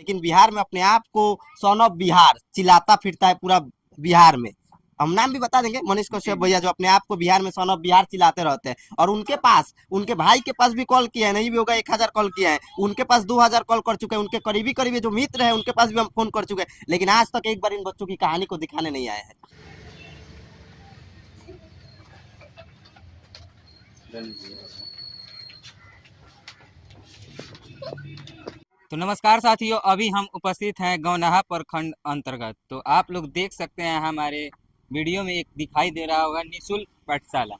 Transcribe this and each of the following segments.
लेकिन बिहार में अपने आप को सन ऑफ बिहार चिल्लाता फिरता है पूरा बिहार में। हम नाम भी बता देंगे, मनीष कश्यप भैया जो अपने आप को बिहार में सन ऑफ बिहार चिल्लाते रहते हैं। और उनके पास उनके भाई के पास भी कॉल किया है, नहीं भी होगा 1000 कॉल किया है, उनके पास 2000 कॉल कर चुके हैं, उनके करीबी करीबी जो मित्र है उनके पास भी हम फोन कर चुके हैं, लेकिन आज तक एक बार इन बच्चों की कहानी को दिखाने नहीं आए हैं। तो नमस्कार साथियों, अभी हम उपस्थित हैं गौनाहा प्रखंड अंतर्गत। तो आप लोग देख सकते हैं हमारे वीडियो में एक दिखाई दे रहा होगा निःशुल्क पाठशाला।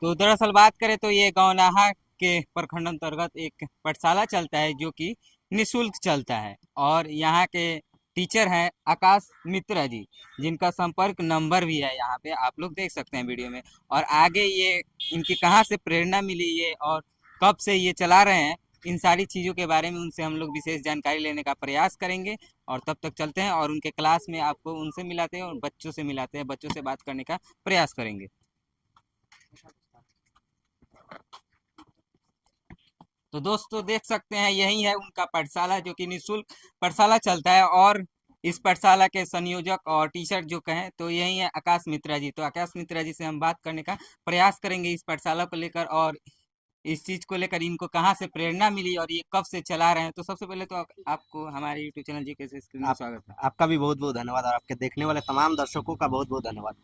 तो दरअसल बात करें तो ये गौनाहा के प्रखंड अंतर्गत एक पाठशाला चलता है जो कि निःशुल्क चलता है। और यहाँ के टीचर हैं आकाश मित्रा जी, जिनका संपर्क नंबर भी है यहाँ पे आप लोग देख सकते हैं वीडियो में। और आगे ये इनकी कहाँ से प्रेरणा मिली ये और कब से ये चला रहे हैं, इन सारी चीज़ों के बारे में उनसे हम लोग विशेष जानकारी लेने का प्रयास करेंगे। और तब तक चलते हैं और उनके क्लास में आपको उनसे मिलाते हैं और बच्चों से मिलाते हैं, बच्चों से बात करने का प्रयास करेंगे। तो दोस्तों देख सकते हैं यही है उनका पाठशाला जो कि निःशुल्क पाठशाला चलता है। और इस पाठशाला के संयोजक और टीचर जो कहें तो यही है आकाश मित्रा जी। तो आकाश मित्रा जी से हम बात करने का प्रयास करेंगे इस पाठशाला को लेकर और इस चीज को लेकर इनको कहाँ से प्रेरणा मिली और ये कब से चला रहे हैं। तो सबसे पहले तो आपको हमारे यूट्यूब चैनल जी के स्क्रीन में स्वागत है। आपका भी बहुत बहुत धन्यवाद और आपके देखने वाले तमाम दर्शकों का बहुत बहुत धन्यवाद।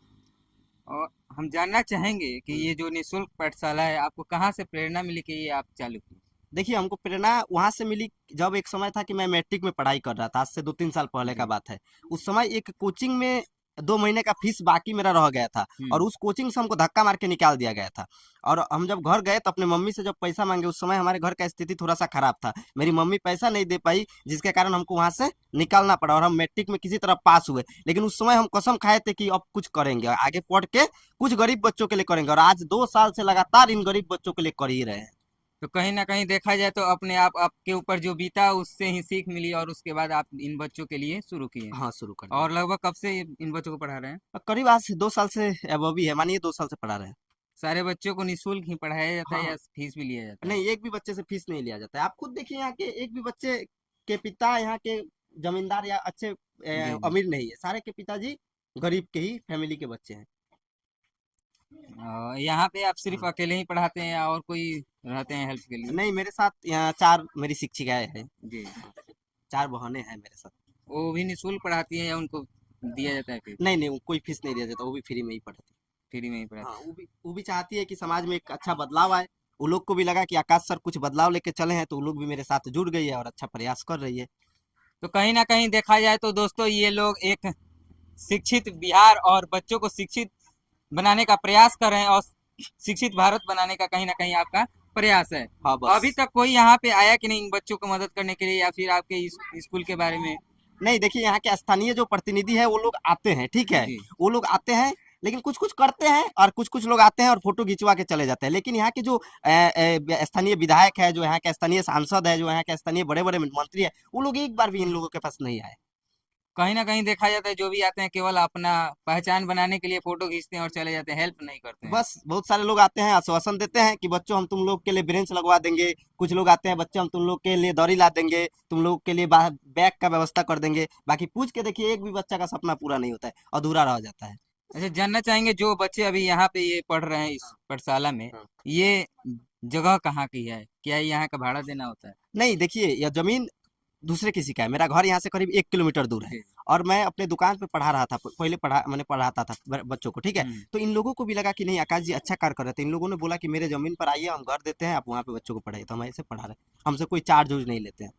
और हम जानना चाहेंगे कि ये जो निःशुल्क पाठशाला है आपको कहाँ से प्रेरणा मिली कि ये आप चालू की। देखिए, हमको प्रेरणा वहां से मिली जब एक समय था कि मैं मैट्रिक में पढ़ाई कर रहा था, आज से 2-3 साल पहले का बात है। उस समय एक कोचिंग में 2 महीने का फीस बाकी मेरा रह गया था और उस कोचिंग से हमको धक्का मार के निकाल दिया गया था। और हम जब घर गए तो अपने मम्मी से जब पैसा मांगे, उस समय हमारे घर का स्थिति थोड़ा सा खराब था, मेरी मम्मी पैसा नहीं दे पाई, जिसके कारण हमको वहां से निकालना पड़ा और हम मैट्रिक में किसी तरह पास हुए। लेकिन उस समय हम कसम खाए थे कि अब कुछ करेंगे, आगे पढ़ के कुछ गरीब बच्चों के लिए करेंगे, और आज 2 साल से लगातार इन गरीब बच्चों के लिए कर ही रहे हैं। तो कहीं ना कहीं देखा जाए तो अपने आप आपके ऊपर जो बीता उससे ही सीख मिली और उसके बाद आप इन बच्चों के लिए शुरू किए। हाँ, शुरू कर और लगभग कब से इन बच्चों को पढ़ा रहे हैं। करीब आज 2 साल से अब भी है, मानिए 2 साल से पढ़ा रहे हैं। सारे बच्चों को निःशुल्क ही पढ़ाया जाता है हाँ, या फीस भी लिया जाता है। नहीं, एक भी बच्चे से फीस नहीं लिया जाता है। आप खुद देखिए, यहाँ के एक भी बच्चे के पिता यहाँ के जमींदार या अच्छे जी जी। अमीर नहीं है, सारे के पिताजी गरीब के ही फैमिली के बच्चे हैं। यहाँ पे आप सिर्फ हाँ। अकेले ही पढ़ाते हैं या और कोई रहते हैं हेल्प के लिए। नहीं, मेरे साथ यहाँ 4 मेरी शिक्षिकाएं हैं, जी। 4 बहनें हैं मेरे साथ। वो भी निःशुल्क पढ़ाती है या उनको दिया जाता है फिर। नहीं नहीं, कोई फीस नहीं दिया जाता, वो भी फ्री में ही पढ़ती है। फ्री में ही हाँ, पढ़ाती वो भी चाहती है कि समाज में एक अच्छा बदलाव आए। वो लोग को भी लगा कि आकाश सर कुछ बदलाव लेके चले हैं, तो वो लोग भी मेरे साथ जुड़ गई है और अच्छा प्रयास कर रही है। है। तो कहीं ना कहीं देखा जाए तो दोस्तों ये लोग एक शिक्षित बिहार और बच्चों को शिक्षित बनाने का प्रयास कर रहे हैं और शिक्षित भारत बनाने का कहीं ना कहीं आपका प्रयास है। हाँ, बस। अभी तक कोई यहाँ पे आया कि नहीं इन बच्चों को मदद करने के लिए या फिर आपके स्कूल के बारे में। नहीं, देखिए, यहाँ के स्थानीय जो प्रतिनिधि है वो लोग आते हैं, ठीक है, जी। वो लोग आते हैं, लेकिन कुछ कुछ करते हैं और कुछ कुछ लोग आते हैं और फोटो खिंचवा के चले जाते हैं। लेकिन यहाँ के जो स्थानीय विधायक है, जो यहाँ के स्थानीय सांसद है, जो यहाँ के स्थानीय बड़े बड़े मंत्री है, वो लोग एक बार भी इन लोगों के पास नहीं आए। कहीं ना कहीं देखा जाता है जो भी आते हैं केवल अपना पहचान बनाने के लिए फोटो खींचते हैं और चले जाते हैं, हेल्प नहीं करते हैं। बस बहुत सारे लोग आते हैं, आश्वासन देते हैं कि बच्चों हम तुम लोग के लिए बेंच लगवा देंगे। कुछ लोग आते हैं, बच्चे हम तुम लोग के लिए दौरी ला देंगे, तुम लोग के लिए बैग का व्यवस्था कर देंगे। बाकी पूछ के देखिए, एक भी बच्चा का सपना पूरा नहीं होता है, अधूरा रह जाता है। अच्छा, जानना चाहेंगे जो बच्चे अभी यहाँ पे ये पढ़ रहे हैं इस पाठशाला में, हाँ। ये जगह कहाँ की है, क्या यहाँ का भाड़ा देना होता है। नहीं, देखिए, यह जमीन दूसरे किसी का है। मेरा घर यहाँ से करीब 1 किलोमीटर दूर है जी। और मैं अपने दुकान पे पढ़ा रहा था, पहले मैंने पढ़ाता था बच्चों को, ठीक है। तो इन लोगों को भी लगा कि नहीं, आकाश जी अच्छा कार्य कर रहे थे। इन लोगों ने बोला कि मेरे जमीन पर आइए, हम घर देते हैं, आप वहाँ पे बच्चों को पढ़ाइए। तो हम ऐसे पढ़ा रहे हैं, हमसे कोई चार्ज नहीं लेते हैं।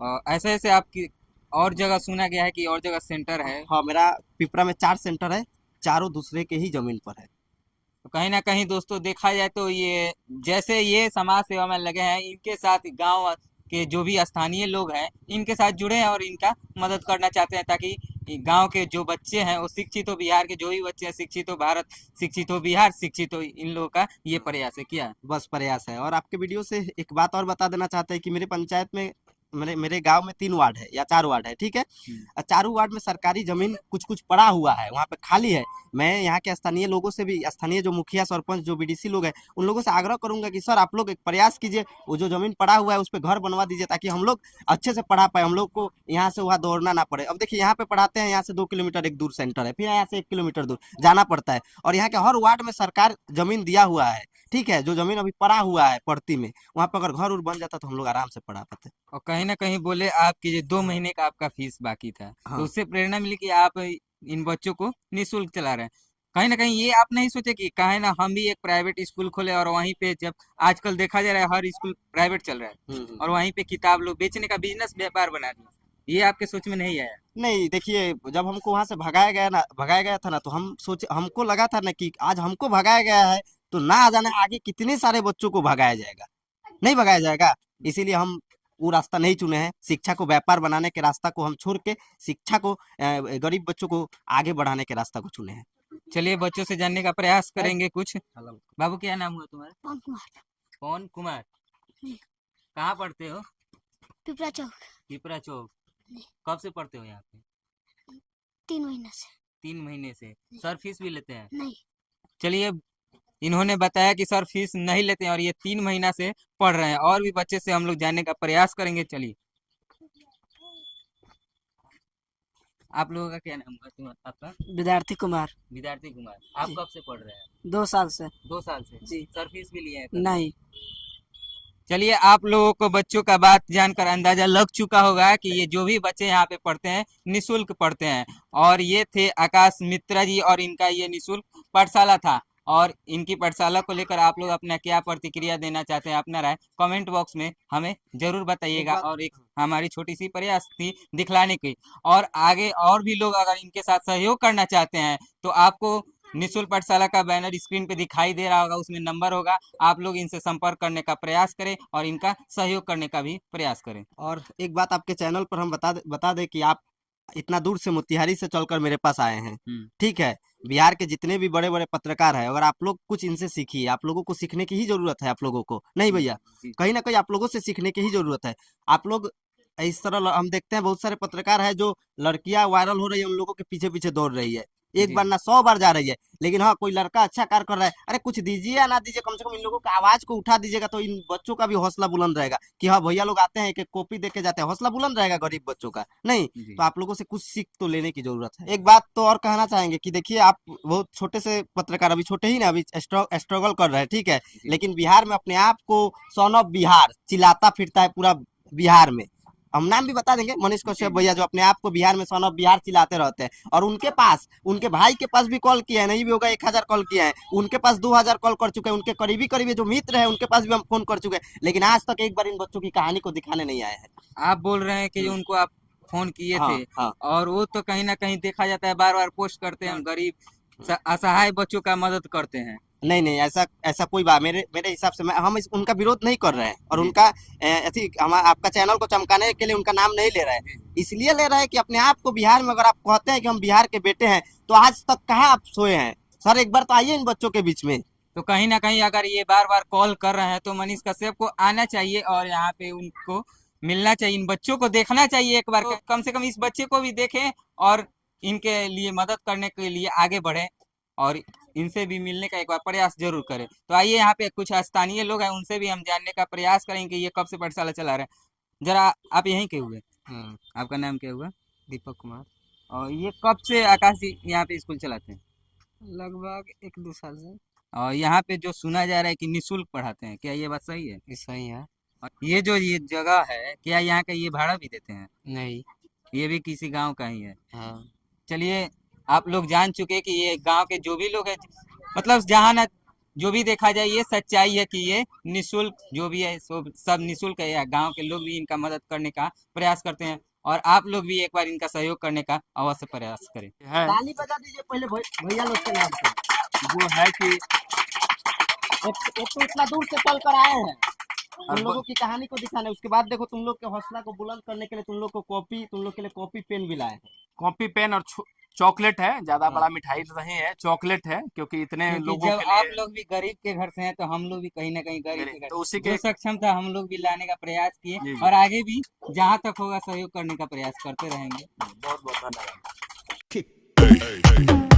और ऐसे ऐसे आपकी और जगह सुना गया है कि और जगह सेंटर है। हाँ, मेरा पिपरा में 4 सेंटर है, चारों दूसरे के ही जमीन पर है। तो कहीं ना कहीं दोस्तों देखा जाए तो ये जैसे ये समाज सेवा में लगे हैं, इनके साथ गांव के जो भी स्थानीय लोग हैं इनके साथ जुड़े हैं और इनका मदद करना चाहते हैं ताकि गांव के जो बच्चे हैं वो शिक्षित हो, बिहार के जो भी बच्चे हैं शिक्षित हो, भारत शिक्षित हो, बिहार शिक्षित हो। इन लोगों का ये प्रयास है। क्या बस प्रयास है। और आपके वीडियो से एक बात और बता देना चाहते हैं कि मेरे पंचायत में मेरे मेरे गांव में 3 वार्ड है या 4 वार्ड है, ठीक है। चारों वार्ड में सरकारी जमीन कुछ कुछ पड़ा हुआ है, वहाँ पे खाली है। मैं यहाँ के स्थानीय लोगों से भी, स्थानीय जो मुखिया सरपंच जो बीडीसी लोग हैं, उन लोगों से आग्रह करूंगा कि सर आप लोग एक प्रयास कीजिए, वो जो जमीन पड़ा हुआ है उस पर घर बनवा दीजिए, ताकि हम लोग अच्छे से पढ़ा पाए, हम लोग को यहाँ से वहाँ दौड़ना ना पड़े। अब देखिए यहाँ पे पढ़ाते हैं, यहाँ से 2 किलोमीटर एक दूर सेंटर है, फिर यहाँ से 1 किलोमीटर दूर जाना पड़ता है, और यहाँ के हर वार्ड में सरकार जमीन दिया हुआ है, ठीक है। जो जमीन अभी पड़ा हुआ है पड़ती में, वहाँ पे अगर घर उर बन जाता तो हम लोग आराम से पढ़ा पाते। और कहीं ना कहीं बोले आपकी जो 2 महीने का आपका फीस बाकी था, तो हाँ। उससे प्रेरणा मिली कि आप इन बच्चों को निःशुल्क चला रहे हैं। कहीं ना कहीं ये आप नहीं सोचे कि कहे ना हम भी एक प्राइवेट स्कूल खोले, और वहीं पे जब आजकल देखा जा रहा है हर स्कूल प्राइवेट चल रहा है, और वहीं पे किताब लोग बेचने का बिजनेस व्यापार बना दिया, ये आपके सोच में नहीं आया? नहीं, देखिए जब हमको वहां से भगाया गया था ना, तो हम सोचे, हमको लगा था ना कि आज हमको भगाया गया है, तो ना जाने आगे कितने सारे बच्चों को भगाया जाएगा, नहीं भगाया जाएगा। इसीलिए हम वो रास्ता नहीं चुने हैं, शिक्षा को व्यापार बनाने के रास्ता को हम छोड़ के शिक्षा को गरीब बच्चों को आगे बढ़ाने के रास्ता को चुने हैं। चलिए बच्चों से जानने का प्रयास करेंगे कुछ। बाबू क्या नाम हुआ तुम्हारा? पवन कुमार। पवन कुमार। जी। कहाँ पढ़ते हो? पिपरा चौक। पिपरा चौक। जी। कब से पढ़ते हो यहाँ पे? 3 महीने से। 3 महीने से। सर फीस भी लेते हैं? नहीं। चलिए, इन्होंने बताया कि सर फीस नहीं लेते हैं और ये 3 महीना से पढ़ रहे हैं। और भी बच्चे से हम लोग जानने का प्रयास करेंगे। चलिए, आप लोगों का क्या नाम हुआ? आपका? विद्यार्थी कुमार। विद्यार्थी कुमार। आप जी। कब से पढ़ रहे हैं? 2 साल से। 2 साल से। जी। सर फीस भी लिए हैं? नहीं। चलिए, आप लोगों को बच्चों का बात जानकर अंदाजा लग चुका होगा कि ये जो भी बच्चे यहाँ पे पढ़ते हैं निःशुल्क पढ़ते हैं। और ये थे आकाश मित्रा जी, और इनका ये निःशुल्क पाठशाला था। और इनकी पाठशाला को लेकर आप लोग अपना क्या प्रतिक्रिया देना चाहते हैं, अपना राय कमेंट बॉक्स में हमें जरूर बताइएगा। और एक हमारी छोटी सी प्रयास थी दिखलाने की, और आगे और भी लोग अगर इनके साथ सहयोग करना चाहते हैं तो आपको निःशुल्क पाठशाला का बैनर स्क्रीन पे दिखाई दे रहा होगा, उसमें नंबर होगा। आप लोग इनसे संपर्क करने का प्रयास करें और इनका सहयोग करने का भी प्रयास करें। और एक बात आपके चैनल पर हम बता दे कि आप इतना दूर से मोतिहारी से चलकर मेरे पास आए हैं, ठीक है। बिहार के जितने भी बड़े बड़े पत्रकार हैं, अगर आप लोग कुछ इनसे सीखिए, आप लोगों को सीखने की ही जरूरत है, आप लोगों को नहीं भैया, कहीं ना कहीं आप लोगों से सीखने की ही जरूरत है। आप लोग इस तरह, हम देखते हैं बहुत सारे पत्रकार है जो लड़कियां वायरल हो रही है, उन लोगों के पीछे पीछे दौड़ रही है, एक बार ना 100 बार जा रही है। लेकिन हाँ, कोई लड़का अच्छा कार्य कर रहा है, अरे कुछ दीजिए या ना दीजिए, कम से कम इन लोगों की आवाज को उठा दीजिएगा, तो इन बच्चों का भी हौसला बुलंद रहेगा कि हाँ भैया लोग आते हैं, एक एक कॉपी दे के जाते हैं, हौसला बुलंद रहेगा गरीब बच्चों का। नहीं तो आप लोगों से कुछ सीख तो लेने की जरूरत है। एक बात तो और कहना चाहेंगे कि देखिए, आप बहुत छोटे से पत्रकार, अभी छोटे ही ना, अभी स्ट्रगल कर रहे हैं, ठीक है। लेकिन बिहार में अपने आप को सन ऑफ बिहार चिल्लाता फिरता है पूरा बिहार में। हम नाम भी बता देंगे, मनीष कश्यप भैया, जो अपने आप को बिहार में सन ऑफ बिहार चिल्लाते रहते हैं। और उनके पास, उनके भाई के पास भी कॉल किया है, नहीं भी होगा 1000 कॉल किया है, उनके पास 2000 कॉल कर चुके हैं, उनके करीबी जो मित्र है उनके पास भी हम फोन कर चुके हैं, लेकिन आज तक एक बार इन बच्चों की कहानी को दिखाने नहीं आए हैं। आप बोल रहे हैं कि उनको आप फोन किए हाँ, थे, हाँ। और वो तो कहीं ना कहीं देखा जाता है बार बार पोस्ट करते हैं, गरीब असहाय बच्चों का मदद करते हैं। नहीं, ऐसा कोई बात, मेरे हिसाब से हम उनका विरोध नहीं कर रहे हैं, और उनका आपका चैनल को चमकाने के लिए उनका नाम नहीं ले रहे हैं। इसलिए ले रहे हैं कि अपने आप को बिहार में, अगर आप कहते हैं कि हम बिहार के बेटे हैं, तो आज तक कहाँ आप सोए हैं? सर एक बार तो आइए इन बच्चों के बीच में। तो कहीं ना कहीं अगर ये बार बार कॉल कर रहे हैं तो मनीष कश्यप को आना चाहिए और यहाँ पे उनको मिलना चाहिए, इन बच्चों को देखना चाहिए एक बार, कम से कम इस बच्चे को भी देखें और इनके लिए मदद करने के लिए आगे बढ़े, और इनसे भी मिलने का एक बार प्रयास जरूर करें। तो आइए, यहाँ पे कुछ स्थानीय लोग हैं, उनसे भी हम जानने का प्रयास करेंगे ये कब से पाठशाला चला रहे हैं। जरा आप यहीं के हुए? आपका नाम क्या हुआ? दीपक कुमार। और ये कब से आकाश जी यहाँ पे स्कूल चलाते हैं? लगभग 1-2 साल से। और यहाँ पे जो सुना जा रहा है कि निःशुल्क पढ़ाते हैं, क्या ये बात सही है? सही है। और ये जो ये जगह है, क्या यहाँ का ये भाड़ा भी देते हैं? नहीं। ये भी किसी गांव का ही है? हाँ। चलिए, आप लोग जान चुके कि ये गांव के जो भी लोग हैं, मतलब जहाँ ना जो भी देखा जाए, ये सच्चाई है कि ये निःशुल्क जो भी है सब निःशुल्क है। गांव के लोग भी इनका मदद करने का प्रयास करते हैं, और आप लोग भी एक बार इनका सहयोग करने का अवश्य प्रयास करें। ताली बजा दीजिए पहले भैया लोग के नाम से। वो है कि एक तो इतना दूर से चल कर आए हैं उन लोगों की कहानी को दिखाने, उसके बाद देखो तुम लोग के हौसला को बुलंद करने के लिए तुम लोग के लिए कॉपी पेन भी लाए हैं। कॉपी पेन और चॉकलेट है, ज्यादा बड़ा मिठाई तो नहीं है, चॉकलेट है, क्योंकि इतने क्योंकि लोगों जब के आप लिए लोग भी गरीब के घर से हैं तो हम लोग भी कहीं ना कहीं गरीब के घर तो उसी जो के सक्षम था हम लोग भी लाने का प्रयास किए जी, जी। और आगे भी जहाँ तक होगा सहयोग करने का प्रयास करते रहेंगे। बहुत बहुत धन्यवाद।